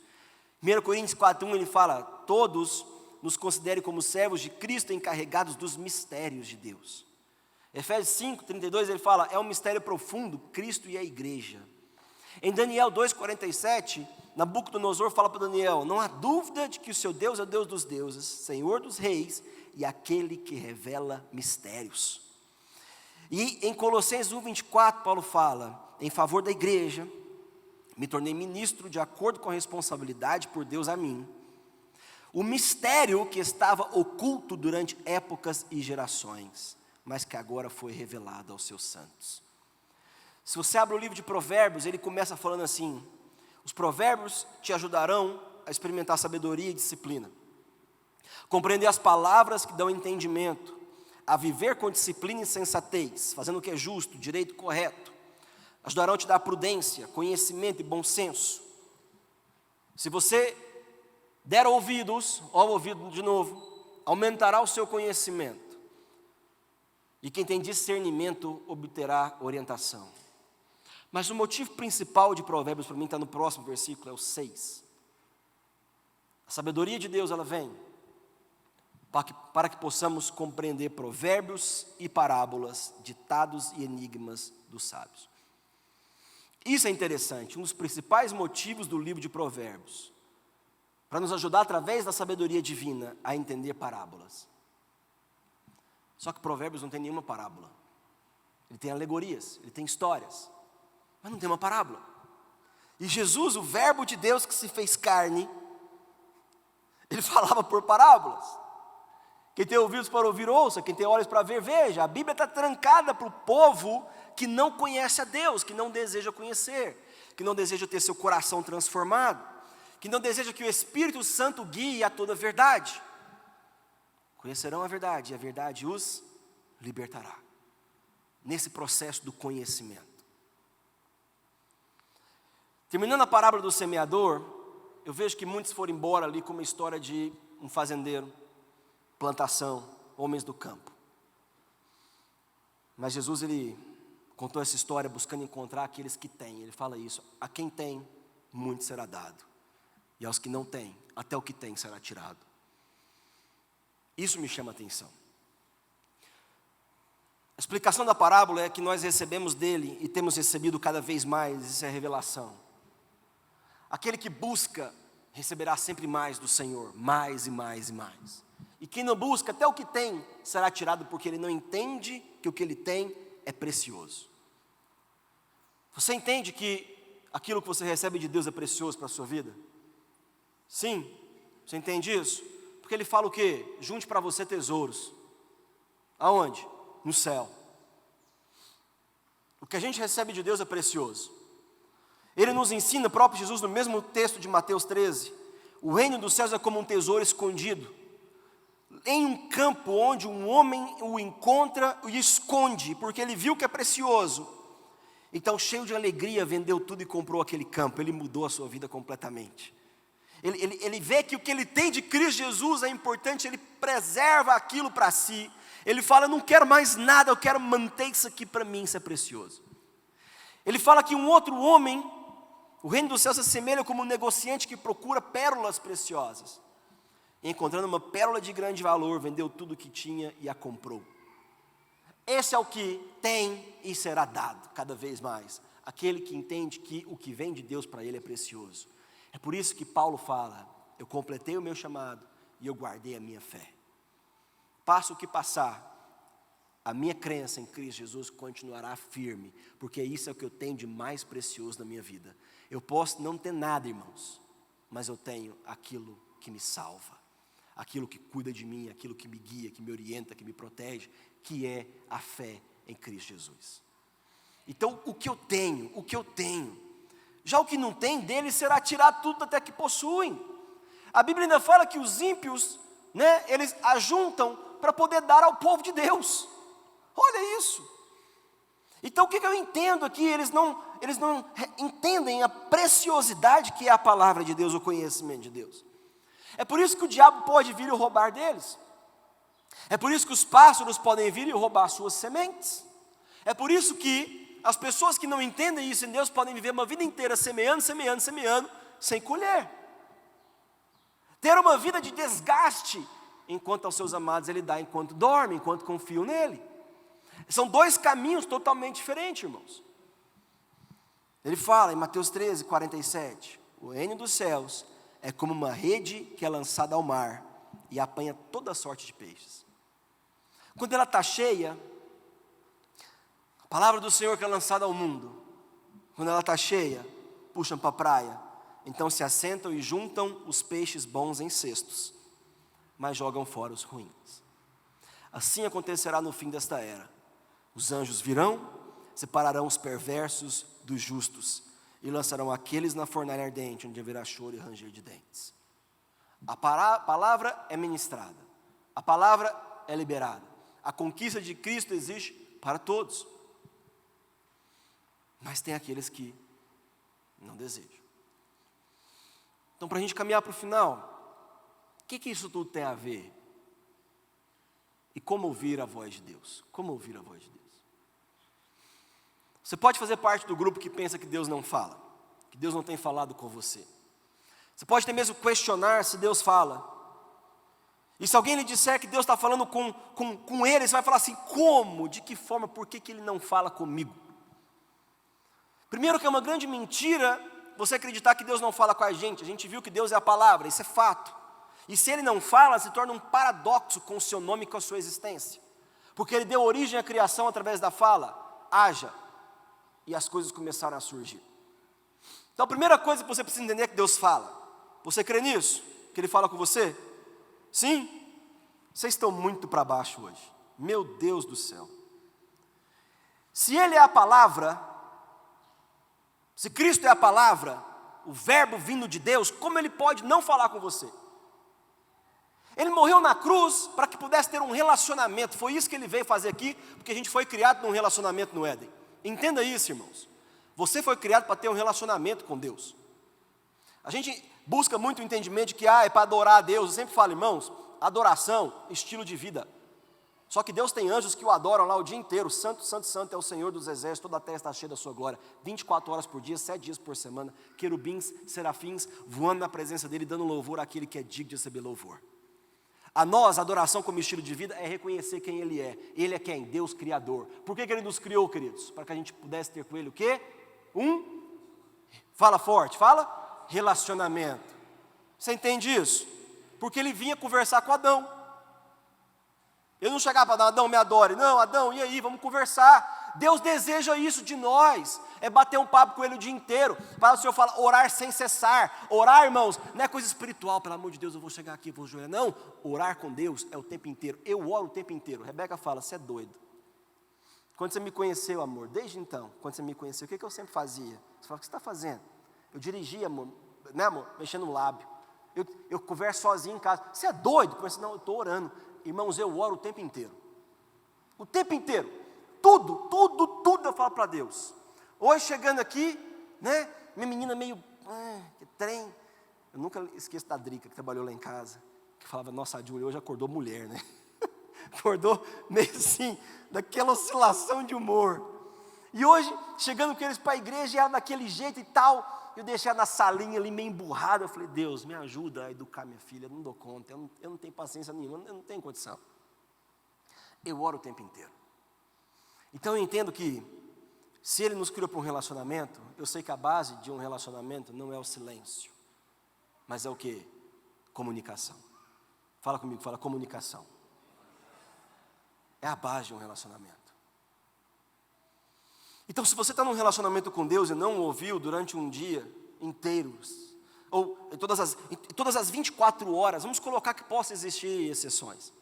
A: 1 Coríntios 4:1 ele fala: todos nos considerem como servos de Cristo, encarregados dos mistérios de Deus. Efésios 5:32 ele fala: é um mistério profundo, Cristo e a igreja. Em Daniel 2:47, Nabucodonosor fala para Daniel: não há dúvida de que o seu Deus é o Deus dos deuses, Senhor dos reis e aquele que revela mistérios. E em Colossenses 1:24 Paulo fala: em favor da igreja, me tornei ministro de acordo com a responsabilidade por Deus a mim. O mistério que estava oculto durante épocas e gerações, mas que agora foi revelado aos seus santos. Se você abre o livro de Provérbios, ele começa falando assim: os provérbios te ajudarão a experimentar sabedoria e disciplina, compreender as palavras que dão entendimento, a viver com disciplina e sensatez, fazendo o que é justo, direito, correto. Ajudarão a te dar prudência, conhecimento e bom senso. Se você der ouvidos, ó ouvido de novo, aumentará o seu conhecimento. E quem tem discernimento obterá orientação. Mas o motivo principal de Provérbios para mim está no próximo versículo, é o 6. A sabedoria de Deus, ela vem para que possamos compreender provérbios e parábolas, ditados e enigmas dos sábios. Isso é interessante, um dos principais motivos do livro de Provérbios, para nos ajudar através da sabedoria divina a entender parábolas. Só que Provérbios não tem nenhuma parábola. Ele tem alegorias, ele tem histórias, mas não tem uma parábola. E Jesus, o verbo de Deus que se fez carne, ele falava por parábolas. Quem tem ouvidos para ouvir, ouça. Quem tem olhos para ver, veja. A Bíblia está trancada para o povo que não conhece a Deus, que não deseja conhecer, que não deseja ter seu coração transformado, que não deseja que o Espírito Santo guie a toda a verdade. Conhecerão a verdade, e a verdade os libertará. Nesse processo do conhecimento. Terminando a parábola do semeador, eu vejo que muitos foram embora ali com uma história de um fazendeiro, plantação, homens do campo. Mas Jesus, ele contou essa história buscando encontrar aqueles que têm. Ele fala isso: a quem tem, muito será dado. E aos que não têm, até o que tem será tirado. Isso me chama a atenção. A explicação da parábola é que nós recebemos dele e temos recebido cada vez mais, isso é revelação. Aquele que busca, receberá sempre mais do Senhor, mais e mais e mais. E quem não busca, até o que tem, será tirado, porque ele não entende que o que ele tem é precioso. Você entende que aquilo que você recebe de Deus é precioso para a sua vida? Sim, você entende isso? Porque ele fala o quê? Junte para você tesouros. Aonde? No céu. O que a gente recebe de Deus é precioso. Ele nos ensina, próprio Jesus, no mesmo texto de Mateus 13, o reino dos céus é como um tesouro escondido em um campo onde um homem o encontra e esconde, porque ele viu que é precioso. Então, cheio de alegria, vendeu tudo e comprou aquele campo. Ele mudou a sua vida completamente. Ele vê que o que ele tem de Cristo Jesus é importante, ele preserva aquilo para si. Ele fala: eu não quero mais nada, eu quero manter isso aqui para mim, isso é precioso. Ele fala que um outro homem, o reino dos céus se assemelha como um negociante que procura pérolas preciosas. E encontrando uma pérola de grande valor, vendeu tudo o que tinha e a comprou. Esse é o que tem e será dado cada vez mais. Aquele que entende que o que vem de Deus para ele é precioso. É por isso que Paulo fala: eu completei o meu chamado e eu guardei a minha fé. Passo o que passar, a minha crença em Cristo Jesus continuará firme, porque isso é o que eu tenho de mais precioso na minha vida. Eu posso não ter nada, irmãos, mas eu tenho aquilo que me salva, aquilo que cuida de mim, aquilo que me guia, que me orienta, que me protege, que é a fé em Cristo Jesus. Então, o que eu tenho. Já o que não tem, dele será tirado tudo até que possuem. A Bíblia ainda fala que os ímpios, né, eles ajuntam para poder dar ao povo de Deus. Olha isso. Então o que eu entendo aqui? Eles não entendem a preciosidade que é a palavra de Deus, o conhecimento de Deus. É por isso que o diabo pode vir e roubar deles. É por isso que os pássaros podem vir e roubar suas sementes. É por isso que as pessoas que não entendem isso em Deus podem viver uma vida inteira semeando, sem colher. Ter uma vida de desgaste, enquanto aos seus amados Ele dá enquanto dorme, enquanto confiam nele. São dois caminhos totalmente diferentes, irmãos. Ele fala em Mateus 13, 47, o reino dos céus é como uma rede que é lançada ao mar e apanha toda sorte de peixes. Quando ela está cheia, a palavra do Senhor que é lançada ao mundo, quando ela está cheia, puxam para a praia, então se assentam e juntam os peixes bons em cestos, mas jogam fora os ruins. Assim acontecerá no fim desta era. Os anjos virão, separarão os perversos dos justos e lançarão aqueles na fornalha ardente, onde haverá choro e ranger de dentes. A palavra é ministrada, a palavra é liberada. A conquista de Cristo existe para todos, mas tem aqueles que não desejam. Então, para a gente caminhar para o final, o que isso tudo tem a ver? E como ouvir a voz de Deus? Como ouvir a voz de Deus? Você pode fazer parte do grupo que pensa que Deus não fala, que Deus não tem falado com você. Você pode até mesmo questionar se Deus fala. E se alguém lhe disser que Deus está falando com ele, você vai falar assim: como? De que forma? Por que ele não fala comigo? Primeiro que é uma grande mentira você acreditar que Deus não fala com a gente viu que Deus é a palavra, isso é fato. E se Ele não fala, se torna um paradoxo com o seu nome e com a sua existência. Porque Ele deu origem à criação através da fala, haja, e as coisas começaram a surgir. Então a primeira coisa que você precisa entender é que Deus fala. Você crê nisso? Que Ele fala com você? Sim? Vocês estão muito para baixo hoje. Meu Deus do céu. Se Ele é a palavra, se Cristo é a palavra, o verbo vindo de Deus, como Ele pode não falar com você? Ele morreu na cruz para que pudesse ter um relacionamento. Foi isso que Ele veio fazer aqui, porque a gente foi criado num relacionamento no Éden. Entenda isso, irmãos. Você foi criado para ter um relacionamento com Deus. A gente busca muito o entendimento de que é para adorar a Deus. Eu sempre falo, irmãos, adoração, estilo de vida. Só que Deus tem anjos que o adoram lá o dia inteiro. Santo, santo, santo é o Senhor dos exércitos. Toda a terra está cheia da sua glória. 24 horas por dia, 7 dias por semana. Querubins, serafins, voando na presença dele, dando louvor àquele que é digno de receber louvor. A nós, a adoração como estilo de vida é reconhecer quem Ele é. Ele é quem? Deus Criador. Por que Ele nos criou, queridos? Para que a gente pudesse ter com Ele o quê? Fala forte, fala. Relacionamento. Você entende isso? Porque Ele vinha conversar com Adão. Eu não chegava para Adão, me adore. Não, Adão, e aí, vamos conversar. Deus deseja isso de nós. É bater um papo com Ele o dia inteiro. O Senhor fala, orar sem cessar. Orar, irmãos, não é coisa espiritual. Pelo amor de Deus, eu vou chegar aqui, vou joelhar. Não, orar com Deus é o tempo inteiro. Eu oro o tempo inteiro. Rebeca fala, você é doido. Quando você me conheceu, amor, desde então, quando você me conheceu, o que eu sempre fazia? Você fala, o que você está fazendo? Eu dirigia, amor, né, amor? Mexendo no lábio. Eu converso sozinho em casa. Você é doido? Eu falei, não, eu estou orando. Irmãos, eu oro o tempo inteiro. O tempo inteiro. Tudo eu falo para Deus. Hoje chegando aqui, né? Minha menina meio, que trem. Eu nunca esqueço da Drica, que trabalhou lá em casa. Que falava, nossa, a Júlia hoje acordou mulher, né? Acordou meio assim, daquela oscilação de humor. E hoje, chegando com eles para a igreja, ela daquele jeito e tal. Eu deixei ela na salinha ali meio emburrada. Eu falei, Deus, me ajuda a educar minha filha. Eu não dou conta, eu não tenho paciência nenhuma, eu não tenho condição. Eu oro o tempo inteiro. Então eu entendo que, se Ele nos criou para um relacionamento, eu sei que a base de um relacionamento não é o silêncio, mas é o quê? Comunicação. Fala comigo, fala comunicação. É a base de um relacionamento. Então, se você está num relacionamento com Deus e não o ouviu durante um dia inteiro, ou em todas as 24 horas, vamos colocar que possa existir exceções.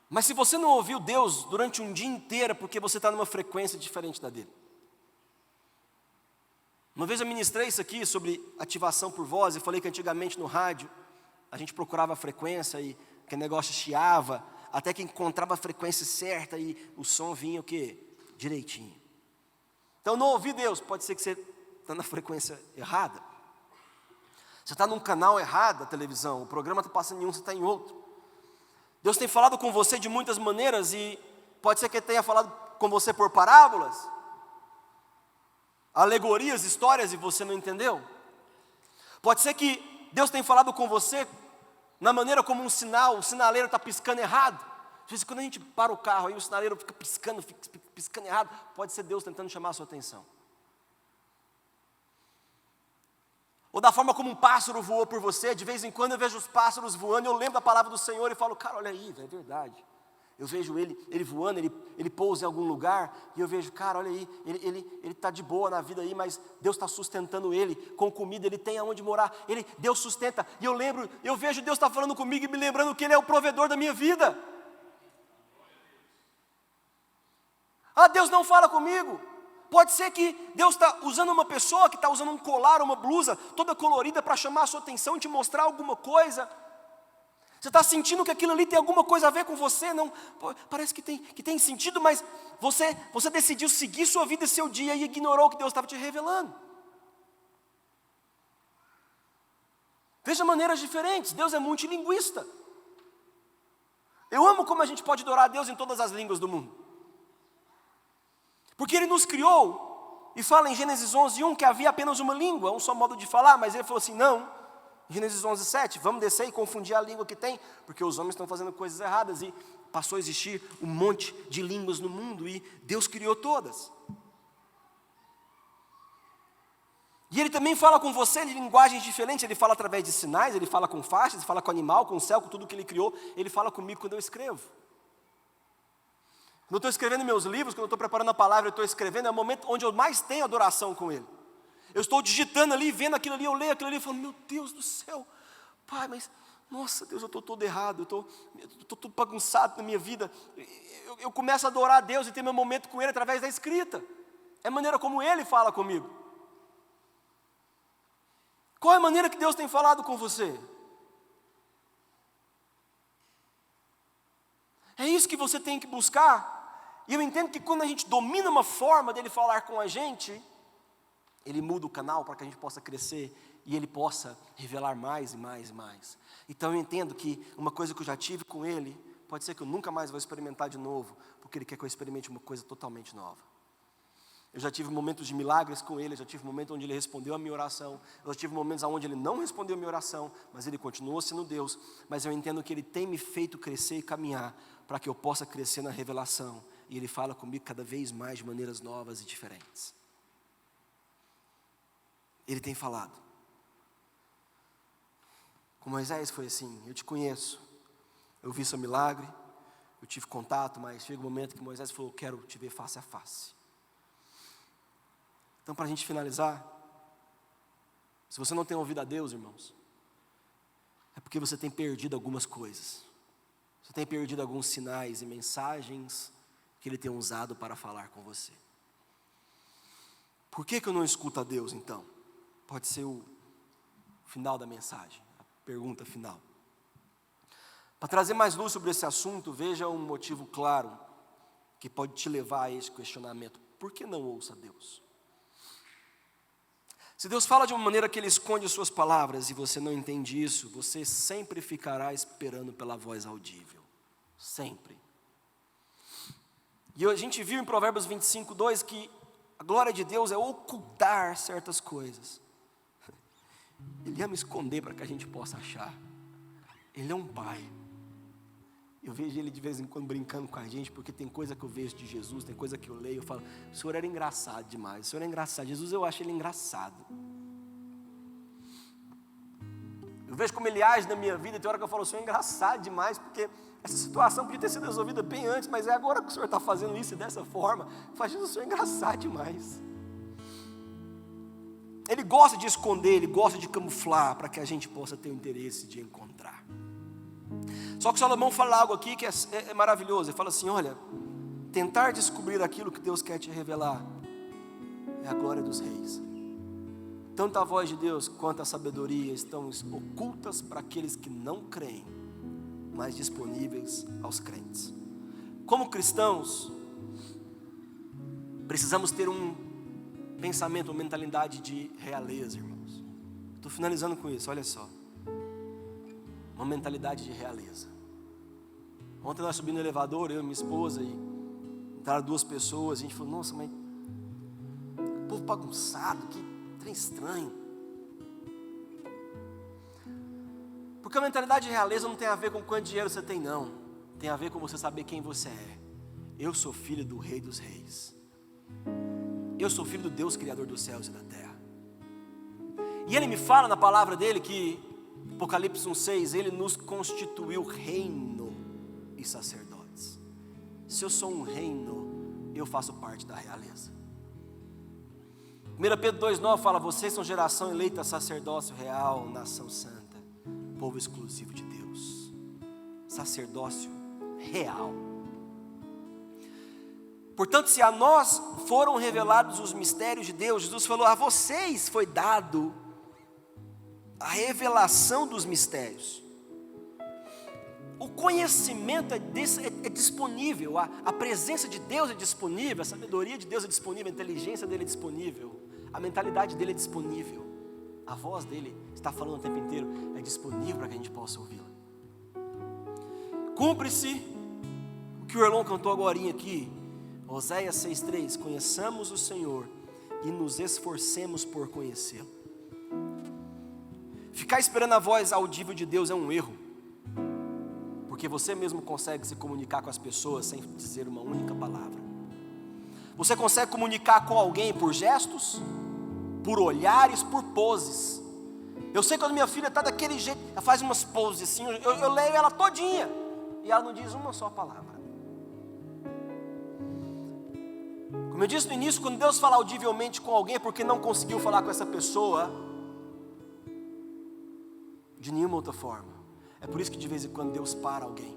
A: Mas se você não ouviu Deus durante um dia inteiro, é porque você está numa frequência diferente da dele. Uma vez eu ministrei isso aqui sobre ativação por voz, e falei que antigamente no rádio, a gente procurava a frequência e que o negócio chiava, até que encontrava a frequência certa e o som vinha o quê? Direitinho. Então não ouvir Deus, pode ser que você está na frequência errada. Você está num canal errado da televisão, o programa está passando em um, você está em outro. Deus tem falado com você de muitas maneiras e pode ser que Ele tenha falado com você por parábolas, alegorias, histórias e você não entendeu. Pode ser que Deus tenha falado com você na maneira como um sinaleiro está piscando errado. Às vezes quando a gente para o carro aí o sinaleiro fica piscando errado, pode ser Deus tentando chamar a sua atenção. Ou da forma como um pássaro voou por você, de vez em quando eu vejo os pássaros voando, eu lembro da palavra do Senhor e falo, cara, olha aí, é verdade. Eu vejo ele voando, ele pousa em algum lugar, e eu vejo, cara, olha aí, ele está de boa na vida aí, mas Deus está sustentando ele, com comida, ele tem aonde morar, Deus sustenta, e eu vejo Deus está falando comigo e me lembrando que Ele é o provedor da minha vida. Ah, Deus não fala comigo. Pode ser que Deus está usando uma pessoa que está usando um colar, uma blusa toda colorida para chamar a sua atenção e te mostrar alguma coisa. Você está sentindo que aquilo ali tem alguma coisa a ver com você? Não, parece que tem sentido, mas você decidiu seguir sua vida e seu dia e ignorou o que Deus estava te revelando. Veja maneiras diferentes, Deus é multilinguista. Eu amo como a gente pode adorar a Deus em todas as línguas do mundo. Porque Ele nos criou, e fala em Gênesis 11:1 que havia apenas uma língua, um só modo de falar, mas Ele falou assim, não, Gênesis 11:7, vamos descer e confundir a língua que tem, porque os homens estão fazendo coisas erradas, e passou a existir um monte de línguas no mundo, e Deus criou todas. E Ele também fala com você de linguagens diferentes, Ele fala através de sinais, Ele fala com faixas, Ele fala com animal, com o céu, com tudo que Ele criou, Ele fala comigo quando eu escrevo. Quando eu estou escrevendo meus livros, quando eu estou preparando a palavra, eu estou escrevendo, é o momento onde eu mais tenho adoração com Ele. Eu estou digitando ali, vendo aquilo ali, eu leio aquilo ali e falo, meu Deus do céu, Pai, mas, nossa Deus, eu estou todo errado, eu estou tudo bagunçado na minha vida. Eu começo a adorar a Deus e ter meu momento com Ele através da escrita. É a maneira como Ele fala comigo. Qual é a maneira que Deus tem falado com você? É isso que você tem que buscar. E eu entendo que quando a gente domina uma forma dele falar com a gente, Ele muda o canal para que a gente possa crescer e Ele possa revelar mais e mais e mais. Então eu entendo que uma coisa que eu já tive com Ele, pode ser que eu nunca mais vou experimentar de novo, porque Ele quer que eu experimente uma coisa totalmente nova. Eu já tive momentos de milagres com Ele, eu já tive momentos onde Ele respondeu a minha oração, eu já tive momentos onde Ele não respondeu a minha oração, mas Ele continuou sendo Deus. Mas eu entendo que Ele tem me feito crescer e caminhar, para que eu possa crescer na revelação. E Ele fala comigo cada vez mais de maneiras novas e diferentes. Ele tem falado. Com Moisés foi assim, eu te conheço, eu vi seu milagre, eu tive contato, mas chega um momento que Moisés falou, eu quero te ver face a face. Então, para a gente finalizar, se você não tem ouvido a Deus, irmãos, é porque você tem perdido algumas coisas. Você tem perdido alguns sinais e mensagens que Ele tem usado para falar com você. Por que eu não escuto a Deus, então? Pode ser o final da mensagem, a pergunta final. Para trazer mais luz sobre esse assunto, veja um motivo claro que pode te levar a esse questionamento. Por que não ouça a Deus? Se Deus fala de uma maneira que Ele esconde suas palavras e você não entende isso, você sempre ficará esperando pela voz audível. Sempre. E a gente viu em Provérbios 25:2 que a glória de Deus é ocultar certas coisas. Ele ama esconder para que a gente possa achar. Ele é um pai. Eu vejo Ele de vez em quando brincando com a gente, porque tem coisa que eu vejo de Jesus, tem coisa que eu leio, eu falo, o Senhor era engraçado demais, o Senhor é engraçado, Jesus eu acho Ele engraçado. Eu vejo como Ele age na minha vida, tem hora que eu falo, o Senhor é engraçado demais, porque essa situação podia ter sido resolvida bem antes, mas é agora que o Senhor está fazendo isso dessa forma. Faz Jesus, o Senhor é engraçado demais. Ele gosta de esconder, Ele gosta de camuflar, para que a gente possa ter o interesse de encontrar. Só que Salomão fala algo aqui que é maravilhoso. Ele fala assim: olha, tentar descobrir aquilo que Deus quer te revelar é a glória dos reis. Tanto a voz de Deus quanto a sabedoria estão ocultas para aqueles que não creem, mas disponíveis aos crentes. Como cristãos, precisamos ter um pensamento, uma mentalidade de realeza, irmãos. Estou finalizando com isso, olha só. Uma mentalidade de realeza. Ontem nós subimos no elevador, eu e minha esposa, e entraram 2 pessoas, e a gente falou: nossa, mas povo bagunçado, que trem estranho. Porque a mentalidade de realeza não tem a ver com quanto dinheiro você tem, não. Tem a ver com você saber quem você é. Eu sou filho do Rei dos Reis. Eu sou filho do Deus Criador dos céus e da terra. E Ele me fala na palavra dele que, Apocalipse 1,6, Ele nos constituiu reino e sacerdotes. Se eu sou um reino, eu faço parte da realeza. 1 Pedro 2,9 fala: vocês são geração eleita, sacerdócio real, nação santa, povo exclusivo de Deus. Sacerdócio real. Portanto, se a nós foram revelados os mistérios de Deus, Jesus falou: a vocês foi dado a revelação dos mistérios. O conhecimento é disponível, a presença de Deus é disponível, a sabedoria de Deus é disponível, a inteligência dele é disponível, a mentalidade dele é disponível, a voz dele está falando o tempo inteiro, é disponível para que a gente possa ouvi-la. Cumpre-se o que o Erlon cantou agorinha aqui, Oséias 6,3: conheçamos o Senhor e nos esforcemos por conhecê-lo. Ficar esperando a voz audível de Deus é um erro, porque você mesmo consegue se comunicar com as pessoas sem dizer uma única palavra. Você consegue comunicar com alguém por gestos, por olhares, por poses. Eu sei quando minha filha está daquele jeito, ela faz umas poses assim, eu leio ela todinha, e ela não diz uma só palavra. Como eu disse no início, quando Deus fala audivelmente com alguém, é porque não conseguiu falar com essa pessoa de nenhuma outra forma. É por isso que de vez em quando Deus para alguém.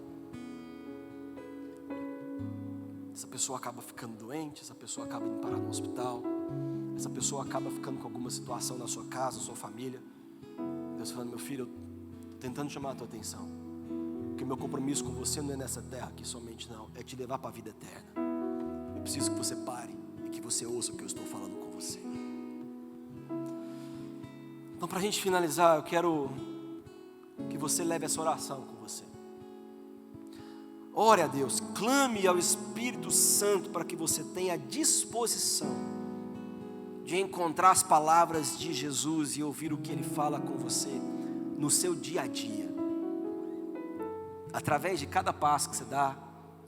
A: Essa pessoa acaba ficando doente, essa pessoa acaba indo parar no hospital, essa pessoa acaba ficando com alguma situação na sua casa, na sua família. Deus falando: meu filho, eu estou tentando chamar a tua atenção, porque meu compromisso com você não é nessa terra aqui somente, não, é te levar para a vida eterna. Eu preciso que você pare e que você ouça o que eu estou falando com você. Então, para a gente finalizar, eu quero que você leve essa oração com você. Ore a Deus, clame ao Espírito Santo para que você tenha a disposição de encontrar as palavras de Jesus e ouvir o que Ele fala com você no seu dia a dia. Através de cada passo que você dá,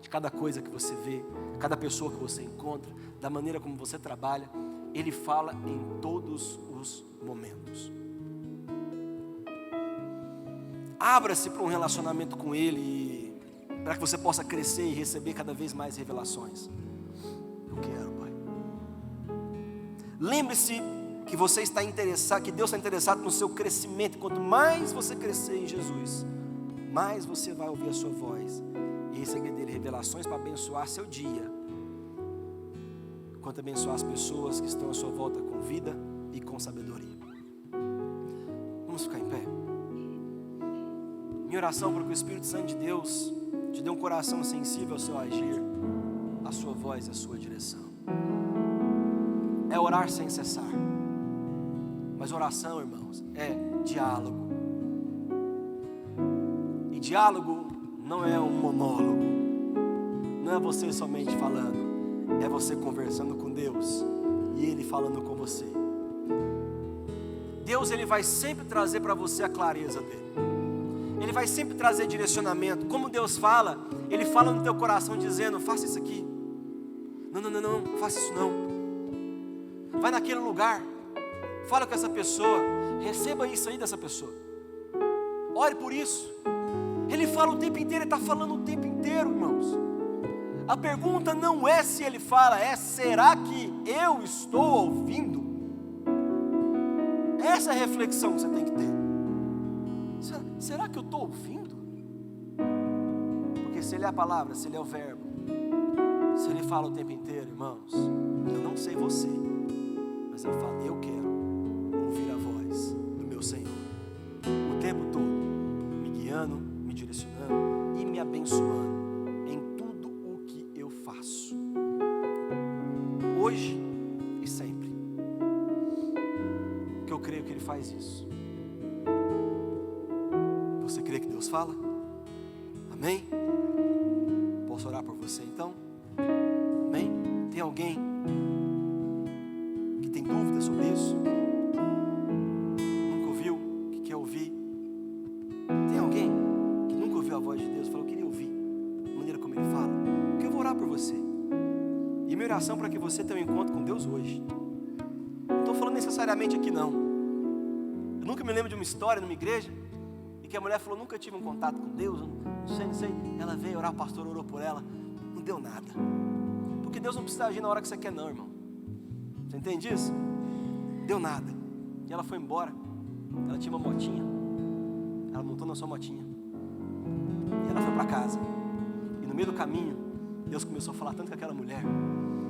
A: de cada coisa que você vê, cada pessoa que você encontra, da maneira como você trabalha, Ele fala em todos os momentos. Abra-se para um relacionamento com Ele, para que você possa crescer e receber cada vez mais revelações. Eu quero, Pai. Lembre-se que você está interessado, que Deus está interessado no seu crescimento. Quanto mais você crescer em Jesus, mais você vai ouvir a sua voz e receber dele revelações para abençoar seu dia, quanto abençoar as pessoas que estão à sua volta com vida e com sabedoria. Vamos ficar em pé. Minha oração para que o Espírito Santo de Deus te dê um coração sensível ao seu agir, à sua voz e à sua direção. É orar sem cessar. Mas oração, irmãos, é diálogo. E diálogo não é um monólogo. Não é você somente falando. É você conversando com Deus e Ele falando com você. Deus, Ele vai sempre trazer para você a clareza dEle. Ele vai sempre trazer direcionamento. Como Deus fala, Ele fala no teu coração dizendo: faça isso aqui. Não, faça isso não. Vai naquele lugar, fala com essa pessoa, receba isso aí dessa pessoa. Ore por isso. Ele fala o tempo inteiro, Ele está falando o tempo inteiro, irmãos. A pergunta não é se Ele fala, é: será que eu estou ouvindo? Essa é a reflexão que você tem que ter. Será que eu estou ouvindo? se Ele é a palavra, se Ele é o verbo, se Ele fala o tempo inteiro, irmãos, eu não sei você, mas eu falo, eu quero ouvir a voz do meu Senhor o tempo todo, me guiando, me direcionando e me abençoando em tudo o que eu faço, hoje e sempre, porque eu creio que Ele faz isso. Você crê que Deus fala? Amém? Posso orar por você então? Amém? Tem alguém que tem dúvida sobre isso? Nunca ouviu? Que quer ouvir? Tem alguém que nunca ouviu a voz de Deus e falou, eu queria ouvir a maneira como Ele fala? Porque eu vou orar por você. E minha oração para que você tenha um encontro com Deus hoje. Não estou falando necessariamente aqui não. Eu nunca me lembro de uma história numa igreja que a mulher falou, nunca tive um contato com Deus, não sei. Ela veio orar, o pastor orou por ela, não deu nada. Porque Deus não precisa agir na hora que você quer não, irmão. Você entende isso? Não deu nada. E ela foi embora. Ela tinha uma motinha. Ela montou na sua motinha. E ela foi para casa. E no meio do caminho, Deus começou a falar tanto com aquela mulher.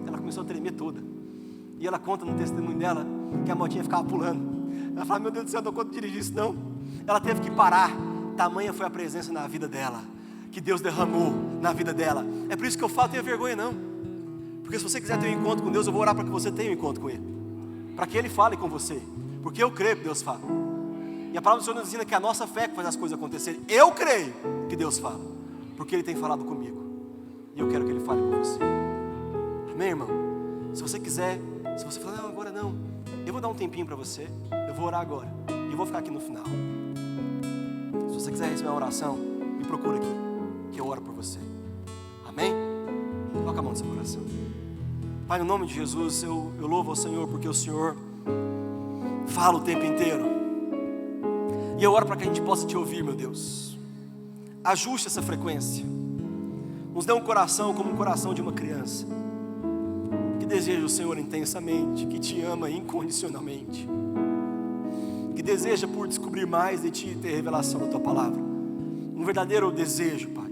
A: Ela começou a tremer toda. E ela conta no testemunho dela que a motinha ficava pulando. Ela fala, meu Deus do céu, não conto dirigir isso não. Ela teve que parar, tamanha foi a presença na vida dela, que Deus derramou na vida dela. É por isso que eu falo, tenha vergonha não, porque se você quiser ter um encontro com Deus, eu vou orar para que você tenha um encontro com Ele, para que Ele fale com você, porque eu creio que Deus fala, e a palavra do Senhor nos ensina que é a nossa fé que faz as coisas acontecerem. Eu creio que Deus fala, porque Ele tem falado comigo, e eu quero que Ele fale com você. Amém, irmão? Se você quiser, se você falar, não, agora não, eu vou dar um tempinho para você, eu vou orar agora, e eu vou ficar aqui no final. Se você quiser receber uma oração, me procura aqui, que eu oro por você. Amém? Coloca a mão no seu coração. Pai, no nome de Jesus, eu louvo ao Senhor, porque o Senhor fala o tempo inteiro. E eu oro para que a gente possa te ouvir, meu Deus. Ajuste essa frequência. Nos dê um coração como o coração de uma criança, que deseja o Senhor intensamente, que te ama incondicionalmente, que deseja por descobrir mais de Ti e ter revelação da Tua palavra. Um verdadeiro desejo, Pai.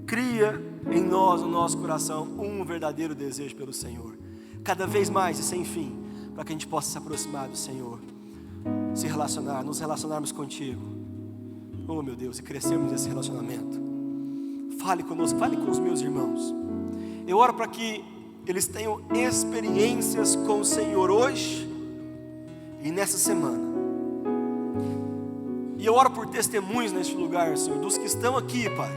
A: Cria em nós, no nosso coração, um verdadeiro desejo pelo Senhor. Cada vez mais e sem fim, para que a gente possa se aproximar do Senhor, se relacionar, nos relacionarmos contigo. Oh, meu Deus, e crescermos nesse relacionamento. Fale conosco, fale com os meus irmãos. Eu oro para que eles tenham experiências com o Senhor hoje e nessa semana. E eu oro por testemunhos neste lugar, Senhor, dos que estão aqui, Pai,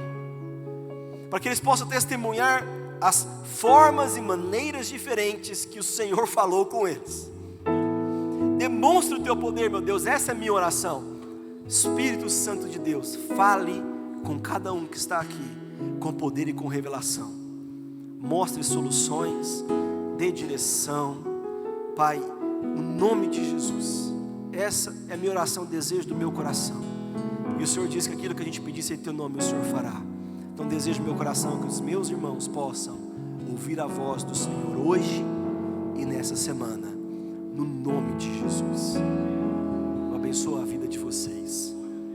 A: para que eles possam testemunhar as formas e maneiras diferentes que o Senhor falou com eles. Demonstre o Teu poder, meu Deus, essa é a minha oração. Espírito Santo de Deus, fale com cada um que está aqui, com poder e com revelação. Mostre soluções, dê direção, Pai, no nome de Jesus. Essa é a minha oração, desejo do meu coração. E o Senhor diz que aquilo que a gente pedisse em Teu nome, o Senhor fará. Então desejo no meu coração que os meus irmãos possam ouvir a voz do Senhor hoje e nessa semana, no nome de Jesus. Eu abençoo a